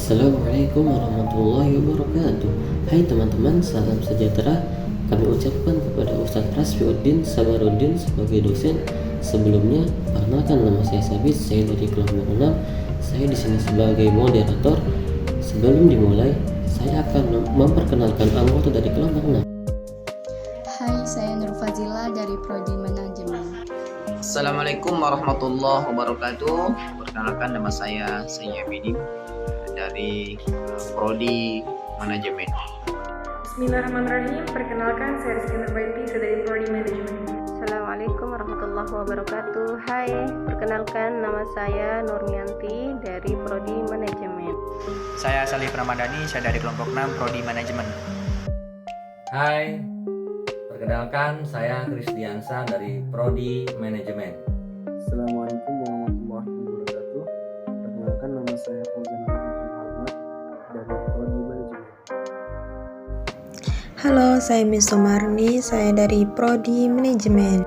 Assalamualaikum warahmatullahi wabarakatuh. Hai teman-teman, salam sejahtera. Kami ucapkan kepada Ustadz Rasfiuddin Sabaruddin sebagai dosen. Sebelumnya, perkenalkan nama saya Sabit, saya dari kelompok 6. Saya di sini sebagai moderator. Sebelum dimulai, saya akan memperkenalkan anggota dari kelompok 6. Hai, saya Nur Fazila dari Prodi Manajemen. Assalamualaikum warahmatullahi wabarakatuh. Perkenalkan nama saya Bidi dari Prodi Manajemen. Bismillahirrahmanirrahim. Perkenalkan, saya Rizky Nurbaiti, saya dari Prodi Manajemen. Assalamualaikum warahmatullahi wabarakatuh. Hai, perkenalkan nama saya Nurmianti dari Prodi Manajemen. Saya Salif Ramadhani, saya dari kelompok 6 Prodi Manajemen. Hai, perkenalkan saya Krisdiansa dari Prodi Manajemen. Assalamualaikum warahmatullahi wabarakatuh. Perkenalkan, nama saya Fauzan Muhammad dari Prodi Manajemen. Halo, saya Miss Sumarni, saya dari Prodi Manajemen.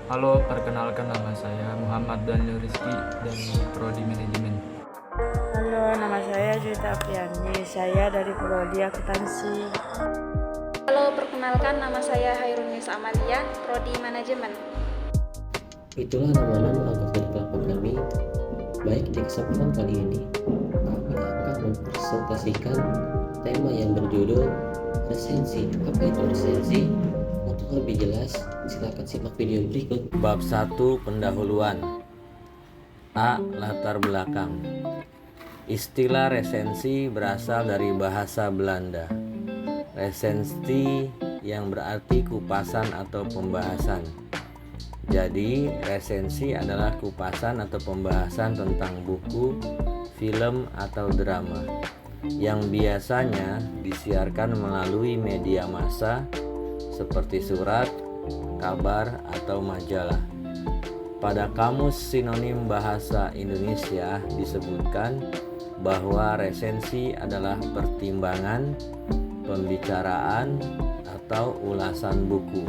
Halo, perkenalkan nama saya Muhammad Daniel Rizky dari Prodi Manajemen. Halo, nama saya Juwita Apriani, saya dari Prodi Akuntansi. Halo, perkenalkan nama saya Hairunis Amalia, Prodi Manajemen. Itulah nama-nama anggota dari kelompok kami. Baik, di kesempatan kali ini kami akan mempresentasikan tema yang berjudul resensi. Apa itu resensi? Untuk lebih jelas, silakan simak video berikut. Bab 1, pendahuluan. A. Latar belakang. Istilah resensi berasal dari bahasa Belanda. Resensi yang berarti kupasan atau pembahasan. Jadi, resensi adalah kupasan atau pembahasan tentang buku, film, atau drama yang biasanya disiarkan melalui media massa seperti surat, kabar, atau majalah. Pada Kamus Sinonim Bahasa Indonesia disebutkan bahwa resensi adalah pertimbangan, pembicaraan, atau ulasan buku.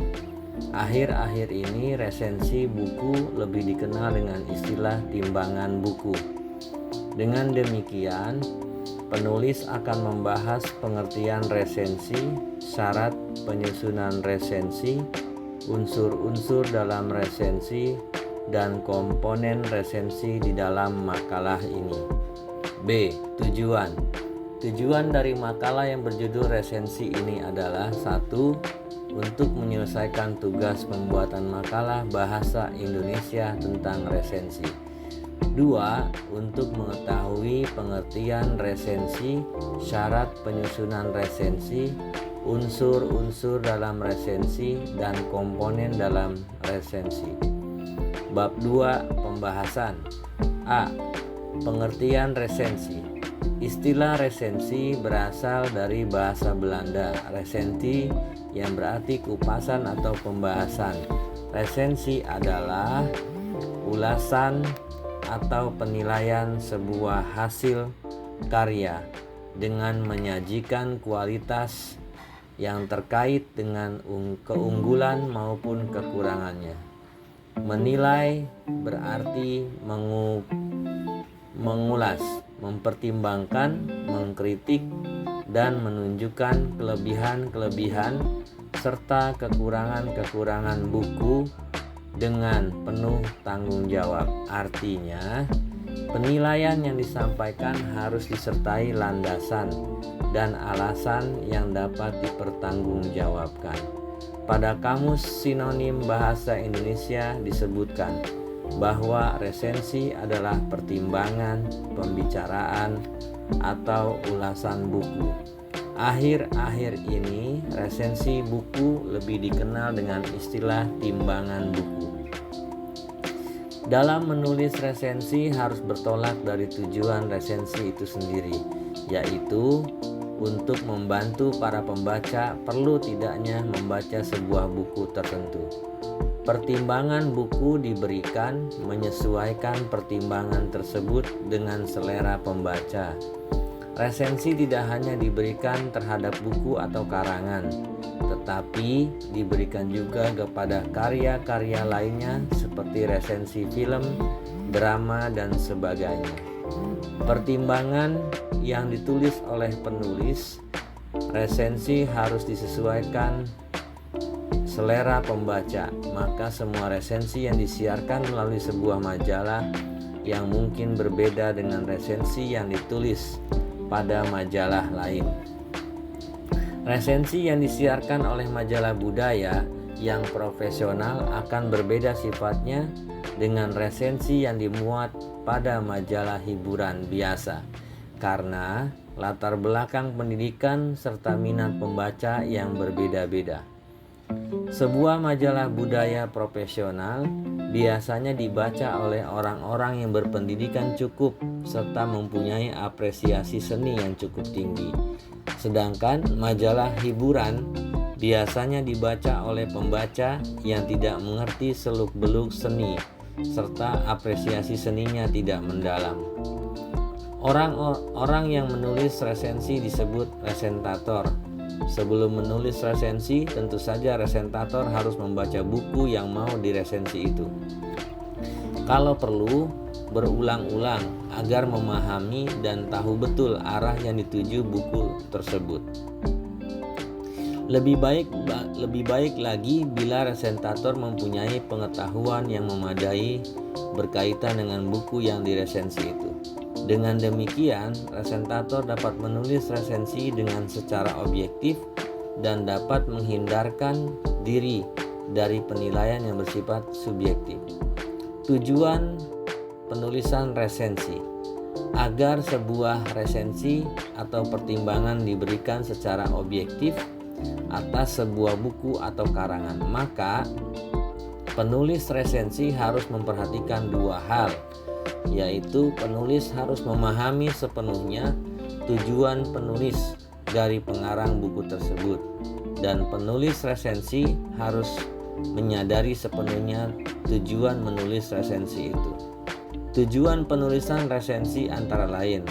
Akhir-akhir ini resensi buku lebih dikenal dengan istilah timbangan buku. Dengan demikian, penulis akan membahas pengertian resensi, syarat penyusunan resensi, unsur-unsur dalam resensi, dan komponen resensi di dalam makalah ini. B. Tujuan. Tujuan dari makalah yang berjudul resensi ini adalah 1. Untuk menyelesaikan tugas pembuatan makalah bahasa Indonesia tentang resensi. 2. Untuk mengetahui pengertian resensi, syarat penyusunan resensi, unsur-unsur dalam resensi, dan komponen dalam resensi. Bab 2, pembahasan. A. Pengertian resensi. Istilah resensi berasal dari bahasa Belanda, resenti yang berarti kupasan atau pembahasan. Resensi adalah ulasan atau penilaian sebuah hasil karya dengan menyajikan kualitas yang terkait dengan keunggulan maupun kekurangannya. Menilai berarti mengulas, mempertimbangkan, mengkritik, dan menunjukkan kelebihan-kelebihan serta kekurangan-kekurangan buku dengan penuh tanggung jawab. Artinya, penilaian yang disampaikan harus disertai landasan dan alasan yang dapat dipertanggungjawabkan. Pada Kamus Sinonim Bahasa Indonesia disebutkan bahwa resensi adalah pertimbangan, pembicaraan, atau ulasan buku. Akhir-akhir ini resensi buku lebih dikenal dengan istilah timbangan buku. Dalam menulis resensi harus bertolak dari tujuan resensi itu sendiri, yaitu untuk membantu para pembaca perlu tidaknya membaca sebuah buku tertentu. Pertimbangan buku diberikan menyesuaikan pertimbangan tersebut dengan selera pembaca. Resensi tidak hanya diberikan terhadap buku atau karangan, tetapi diberikan juga kepada karya-karya lainnya seperti resensi film, drama, dan sebagainya. Pertimbangan yang ditulis oleh penulis, resensi harus disesuaikan selera pembaca. Maka semua resensi yang disiarkan melalui sebuah majalah yang mungkin berbeda dengan resensi yang ditulis pada majalah lain. Resensi yang disiarkan oleh majalah budaya yang profesional akan berbeda sifatnya dengan resensi yang dimuat pada majalah hiburan biasa, karena latar belakang pendidikan serta minat pembaca yang berbeda-beda. Sebuah majalah budaya profesional biasanya dibaca oleh orang-orang yang berpendidikan cukup serta mempunyai apresiasi seni yang cukup tinggi. Sedangkan majalah hiburan biasanya dibaca oleh pembaca yang tidak mengerti seluk-beluk seni serta apresiasi seninya tidak mendalam. Orang yang menulis resensi disebut resentator. Sebelum menulis resensi, tentu saja resentator harus membaca buku yang mau diresensi itu. Kalau perlu, berulang-ulang agar memahami dan tahu betul arah yang dituju buku tersebut. Lebih baik lagi bila resentator mempunyai pengetahuan yang memadai berkaitan dengan buku yang diresensi itu. Dengan demikian, resentator dapat menulis resensi dengan secara objektif dan dapat menghindarkan diri dari penilaian yang bersifat subjektif. Tujuan penulisan resensi agar sebuah resensi atau pertimbangan diberikan secara objektif atas sebuah buku atau karangan, maka penulis resensi harus memperhatikan dua hal, yaitu penulis harus memahami sepenuhnya tujuan penulis dari pengarang buku tersebut, dan penulis resensi harus menyadari sepenuhnya tujuan menulis resensi itu. Tujuan penulisan resensi antara lain: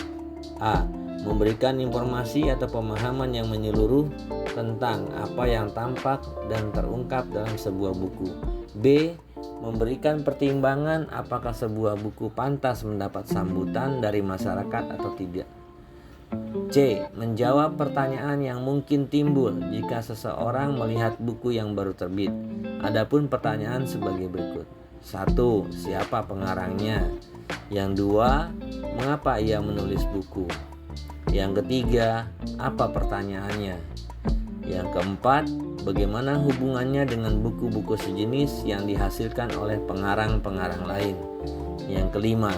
A. Memberikan informasi atau pemahaman yang menyeluruh tentang apa yang tampak dan terungkap dalam sebuah buku. B. Memberikan pertimbangan apakah sebuah buku pantas mendapat sambutan dari masyarakat atau tidak. C. Menjawab pertanyaan yang mungkin timbul jika seseorang melihat buku yang baru terbit. Adapun pertanyaan sebagai berikut. 1. Siapa pengarangnya? Yang 2. Mengapa ia menulis buku? Yang ketiga, apa pertanyaannya? Yang keempat, bagaimana hubungannya dengan buku-buku sejenis yang dihasilkan oleh pengarang-pengarang lain? Yang kelima,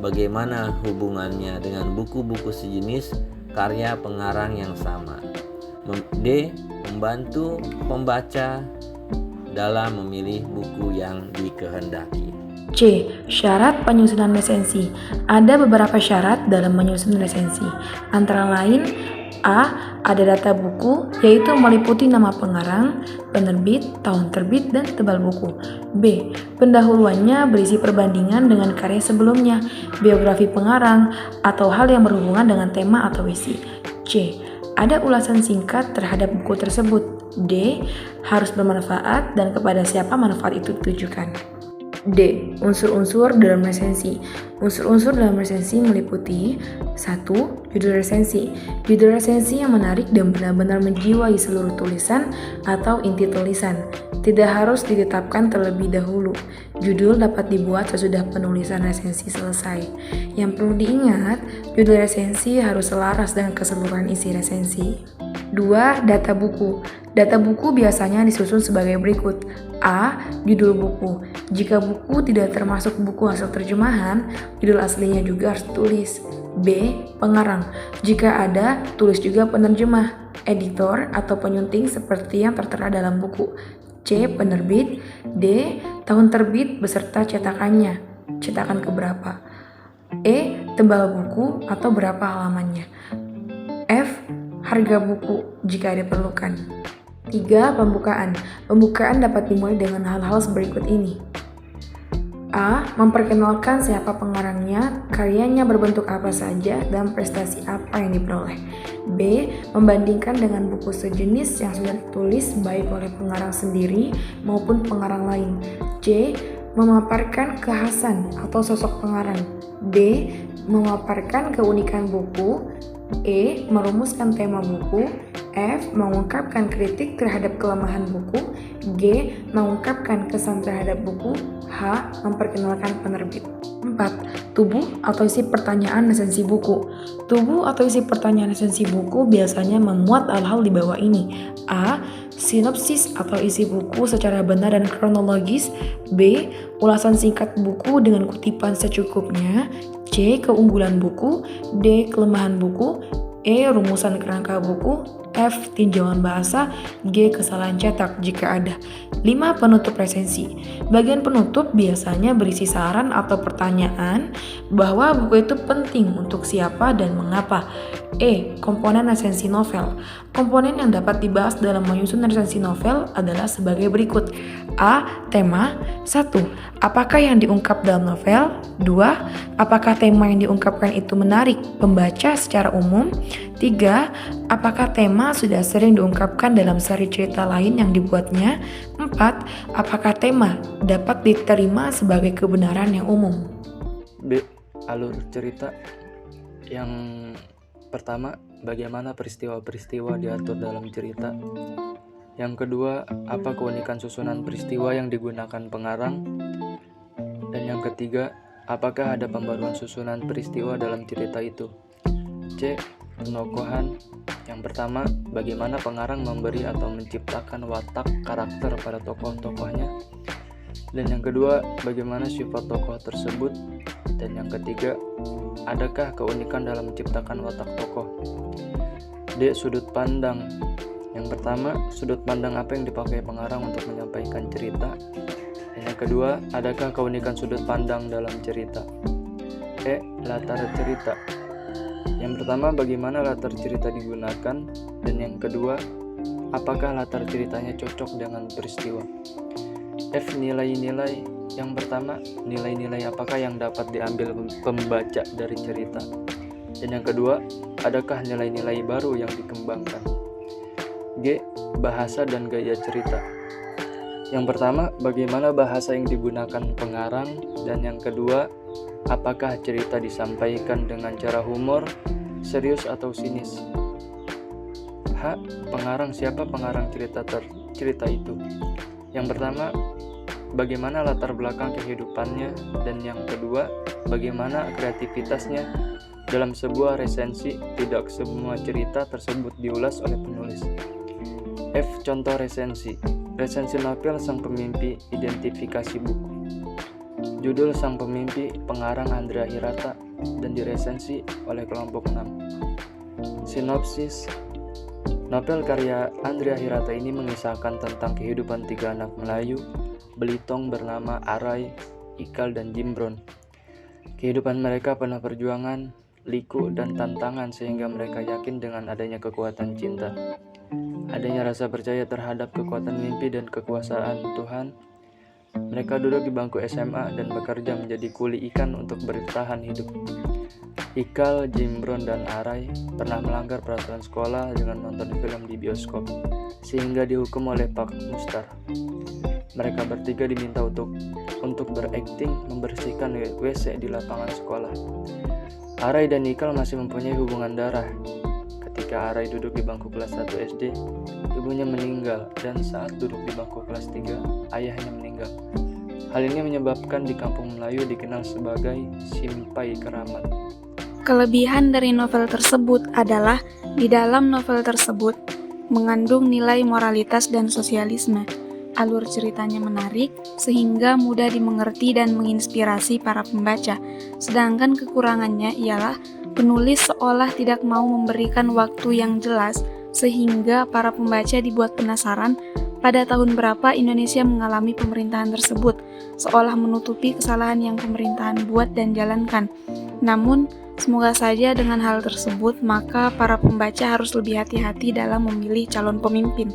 bagaimana hubungannya dengan buku-buku sejenis karya pengarang yang sama? D. Membantu pembaca dalam memilih buku yang dikehendaki. C. Syarat penyusunan resensi. Ada beberapa syarat dalam menyusun resensi. Antara lain, A. Ada data buku, yaitu meliputi nama pengarang, penerbit, tahun terbit, dan tebal buku. B. Pendahuluannya berisi perbandingan dengan karya sebelumnya, biografi pengarang, atau hal yang berhubungan dengan tema atau isi. C. Ada ulasan singkat terhadap buku tersebut. D. Harus bermanfaat dan kepada siapa manfaat itu ditujukan. D. Unsur-unsur dalam resensi. Unsur-unsur dalam resensi meliputi 1. Judul resensi. Judul resensi yang menarik dan benar-benar menjiwai seluruh tulisan atau inti tulisan. Tidak harus ditetapkan terlebih dahulu. Judul dapat dibuat sesudah penulisan resensi selesai. Yang perlu diingat, judul resensi harus selaras dengan keseluruhan isi resensi. 2. Data buku. Data buku biasanya disusun sebagai berikut. A. Judul buku. Jika buku tidak termasuk buku hasil terjemahan, judul aslinya juga harus ditulis. B. Pengarang. Jika ada, tulis juga penerjemah, editor, atau penyunting seperti yang tertera dalam buku. C. Penerbit. D. Tahun terbit beserta cetakannya. Cetakan keberapa. E. Tebal buku atau berapa halamannya. F. Harga buku jika diperlukan. 3. Pembukaan. Pembukaan dapat dimulai dengan hal-hal berikut ini. A. Memperkenalkan siapa pengarangnya, karyanya berbentuk apa saja, dan prestasi apa yang diperoleh. B. Membandingkan dengan buku sejenis yang sudah ditulis baik oleh pengarang sendiri maupun pengarang lain. C. Memaparkan kekhasan atau sosok pengarang. B. Memaparkan keunikan buku. E. Merumuskan tema buku. F. Mengungkapkan kritik terhadap kelemahan buku. G. Mengungkapkan kesan terhadap buku. H. Memperkenalkan penerbit. 4. Tubuh atau isi pertanyaan esensi buku. Tubuh atau isi pertanyaan esensi buku biasanya memuat hal-hal di bawah ini. A. Sinopsis atau isi buku secara benar dan kronologis. B. Ulasan singkat buku dengan kutipan secukupnya. C. Keunggulan buku. D. Kelemahan buku. E. Rumusan kerangka buku. F. Tinjauan bahasa. G. Kesalahan cetak jika ada. 5. Penutup resensi. Bagian penutup biasanya berisi saran atau pertanyaan bahwa buku itu penting untuk siapa dan mengapa. E. Komponen resensi novel. Komponen yang dapat dibahas dalam menyusun resensi novel adalah sebagai berikut. A. Tema. 1. Apakah yang diungkap dalam novel? 2. Apakah tema yang diungkapkan itu menarik pembaca secara umum? 3. Apakah tema sudah sering diungkapkan dalam seri cerita lain yang dibuatnya? 4. Apakah tema dapat diterima sebagai kebenaran yang umum? B. Alur cerita. Yang pertama, bagaimana peristiwa-peristiwa diatur dalam cerita. Yang kedua, apa keunikan susunan peristiwa yang digunakan pengarang. Dan yang ketiga, apakah ada pembaruan susunan peristiwa dalam cerita itu. C. Penokohan. Yang pertama, bagaimana pengarang memberi atau menciptakan watak karakter pada tokoh-tokohnya. Dan yang kedua, bagaimana sifat tokoh tersebut. Dan yang ketiga, adakah keunikan dalam menciptakan watak tokoh. D. Sudut pandang. Yang pertama, sudut pandang apa yang dipakai pengarang untuk menyampaikan cerita. Dan yang kedua, adakah keunikan sudut pandang dalam cerita. E. Latar cerita. Yang pertama, bagaimana latar cerita digunakan. Dan yang kedua, apakah latar ceritanya cocok dengan peristiwa. F. Nilai-nilai. Yang pertama, nilai-nilai apakah yang dapat diambil pembaca dari cerita. Dan yang kedua, adakah nilai-nilai baru yang dikembangkan. G. Bahasa dan gaya cerita. Yang pertama, bagaimana bahasa yang digunakan pengarang. Dan yang kedua, apakah cerita disampaikan dengan cara humor, serius atau sinis. H. Pengarang. Siapa pengarang cerita itu. Yang pertama, bagaimana latar belakang kehidupannya. Dan yang kedua, bagaimana kreativitasnya. Dalam sebuah resensi, tidak semua cerita tersebut diulas oleh penulis. F. Contoh resensi. Resensi novel Sang Pemimpi, identifikasi buku. Judul Sang Pemimpi, pengarang Andrea Hirata, dan diresensi oleh kelompok 6. Sinopsis. Novel karya Andrea Hirata ini mengisahkan tentang kehidupan 3 anak Melayu Belitung bernama Arai, Ikal, dan Jimbron. Kehidupan mereka penuh perjuangan, liku, dan tantangan sehingga mereka yakin dengan adanya kekuatan cinta. Adanya rasa percaya terhadap kekuatan mimpi dan kekuasaan Tuhan. Mereka duduk di bangku SMA dan bekerja menjadi kuli ikan untuk bertahan hidup. Ikal, Jimbron, dan Arai pernah melanggar peraturan sekolah dengan nonton film di bioskop, sehingga dihukum oleh Pak Mustar. Mereka bertiga diminta untuk berakting membersihkan WC di lapangan sekolah. Arai dan Ikal masih mempunyai hubungan darah. Ketika Arai duduk di bangku kelas 1 SD, ibunya meninggal, dan saat duduk di bangku kelas 3, ayahnya meninggal. Hal ini menyebabkan di kampung Melayu dikenal sebagai Simpai Keramat. Kelebihan dari novel tersebut adalah di dalam novel tersebut mengandung nilai moralitas dan sosialisme. Alur ceritanya menarik sehingga mudah dimengerti dan menginspirasi para pembaca. Sedangkan kekurangannya ialah penulis seolah tidak mau memberikan waktu yang jelas sehingga para pembaca dibuat penasaran pada tahun berapa Indonesia mengalami pemerintahan tersebut, seolah menutupi kesalahan yang pemerintahan buat dan jalankan. Namun, semoga saja dengan hal tersebut, maka para pembaca harus lebih hati-hati dalam memilih calon pemimpin.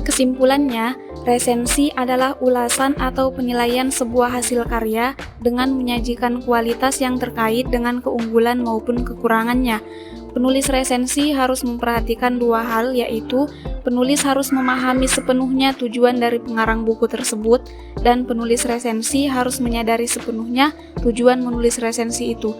Kesimpulannya, resensi adalah ulasan atau penilaian sebuah hasil karya dengan menyajikan kualitas yang terkait dengan keunggulan maupun kekurangannya. Penulis resensi harus memperhatikan dua hal, yaitu penulis harus memahami sepenuhnya tujuan dari pengarang buku tersebut, dan penulis resensi harus menyadari sepenuhnya tujuan menulis resensi itu.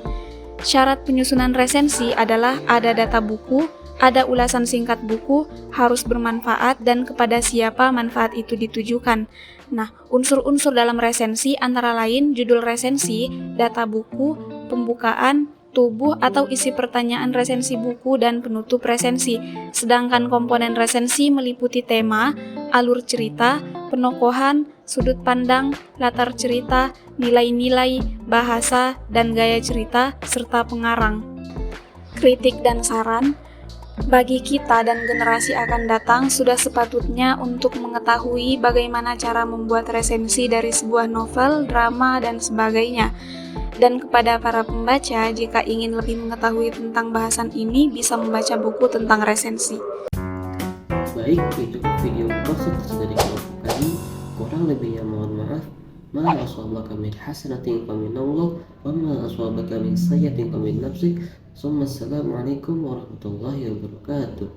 Syarat penyusunan resensi adalah ada data buku, ada ulasan singkat buku, harus bermanfaat, dan kepada siapa manfaat itu ditujukan. Nah, unsur-unsur dalam resensi antara lain judul resensi, data buku, pembukaan, tubuh atau isi pertanyaan resensi buku, dan penutup resensi. Sedangkan komponen resensi meliputi tema, alur cerita, penokohan, sudut pandang, latar cerita, nilai-nilai, bahasa, dan gaya cerita, serta pengarang. Kritik dan saran. Bagi kita dan generasi akan datang, sudah sepatutnya untuk mengetahui bagaimana cara membuat resensi dari sebuah novel, drama, dan sebagainya. Dan kepada para pembaca, jika ingin lebih mengetahui tentang bahasan ini, bisa membaca buku tentang resensi. Baik, itu video podcast dari kelompok kami. Kurang lebihnya mohon maaf. Ma aswabaka min hasanatin faminallah wa ma aswabaka min sayyi'atin famin nafsik. Assalamualaikum warahmatullahi wabarakatuh.